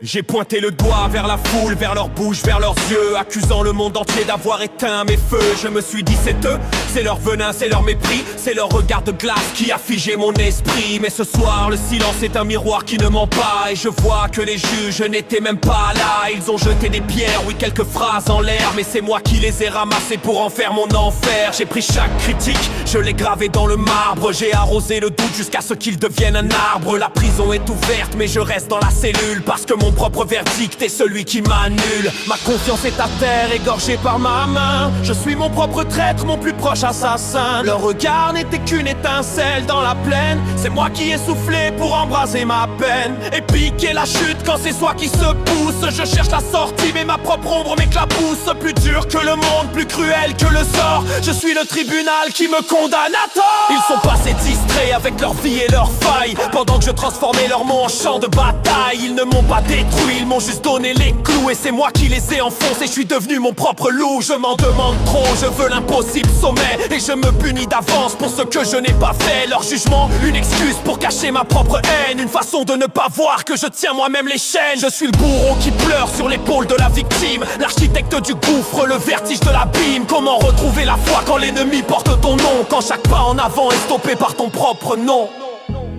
J'ai pointé le doigt vers la foule, vers leur bouche, vers leurs yeux, accusant le monde entier d'avoir éteint mes feux. Je me suis dit c'est eux, c'est leur venin, c'est leur mépris, c'est leur regard de glace qui a figé mon esprit. Mais ce soir le silence est un miroir qui ne ment pas, et je vois que les juges n'étaient même pas là. Ils ont jeté des pierres, oui quelques phrases en l'air, mais c'est moi qui les ai ramassées pour en faire mon enfer. J'ai pris chaque critique, je l'ai gravé dans le marbre, j'ai arrosé le doute jusqu'à ce qu'il devienne un arbre. La prison est ouverte mais je reste dans la cellule, parce que mon propre verdict est celui qui m'annule. Ma confiance est à terre, égorgée par ma main. Je suis mon propre traître, mon plus proche assassin. Leur regard n'était qu'une étincelle dans la plaine. C'est moi qui ai soufflé pour embraser ma peine. Et piquer la chute quand c'est soi qui se pousse. Je cherche la sortie mais ma propre ombre m'éclabousse. Plus dur que le monde, plus cruel que le sort. Je suis le tribunal qui me condamne à tort. Ils sont passés distraits avec leur vie et leurs failles, pendant que je transformais leurs mots en champ de bataille. Ils ne m'ont pas détruit, ils m'ont juste donné les clous, et c'est moi qui les ai enfoncés. Je suis devenu mon propre loup. Je m'en demande trop, je veux l'impossible sommet, et je me punis d'avance pour ce que je n'ai pas fait. Leur jugement, une excuse pour cacher ma propre haine, une façon de ne pas voir que je tiens moi-même les chaînes. Je suis le bourreau qui pleure sur l'épaule de la victime, l'architecte du gouffre, le vertige de l'abîme. Comment retrouver la foi quand l'ennemi porte ton nom, quand chaque pas en avant est stoppé par ton propre nom?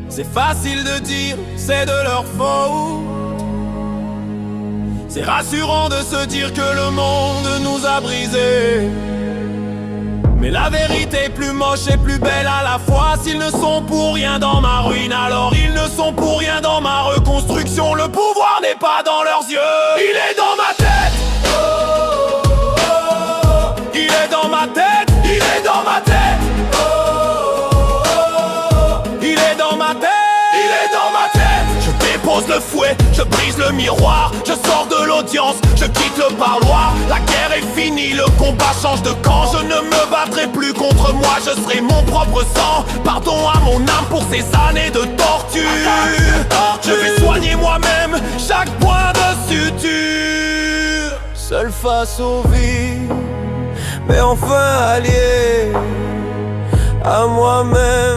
C'est facile de dire, c'est de leur faute. C'est rassurant de se dire que le monde nous a brisés, mais la vérité est plus moche et plus belle à la fois. S'ils ne sont pour rien dans ma ruine, alors ils ne sont pour rien dans ma reconstruction. Le pouvoir n'est pas dans leurs yeux, il est dans ma tête. Oh, oh, oh. Il est dans ma tête, il est dans ma tête. Oh, oh, oh. Il est dans ma tête, il est dans ma tête. Je dépose le fouet, je brise le miroir, je sors de l'audience, je quitte le parloir. La guerre est finie, le combat change de camp. Je ne me battrai plus contre moi, je serai mon propre sang. Pardon à mon âme pour ces années de torture. Je vais soigner moi-même chaque point de suture. Seul face aux vies, mais enfin allié à moi-même.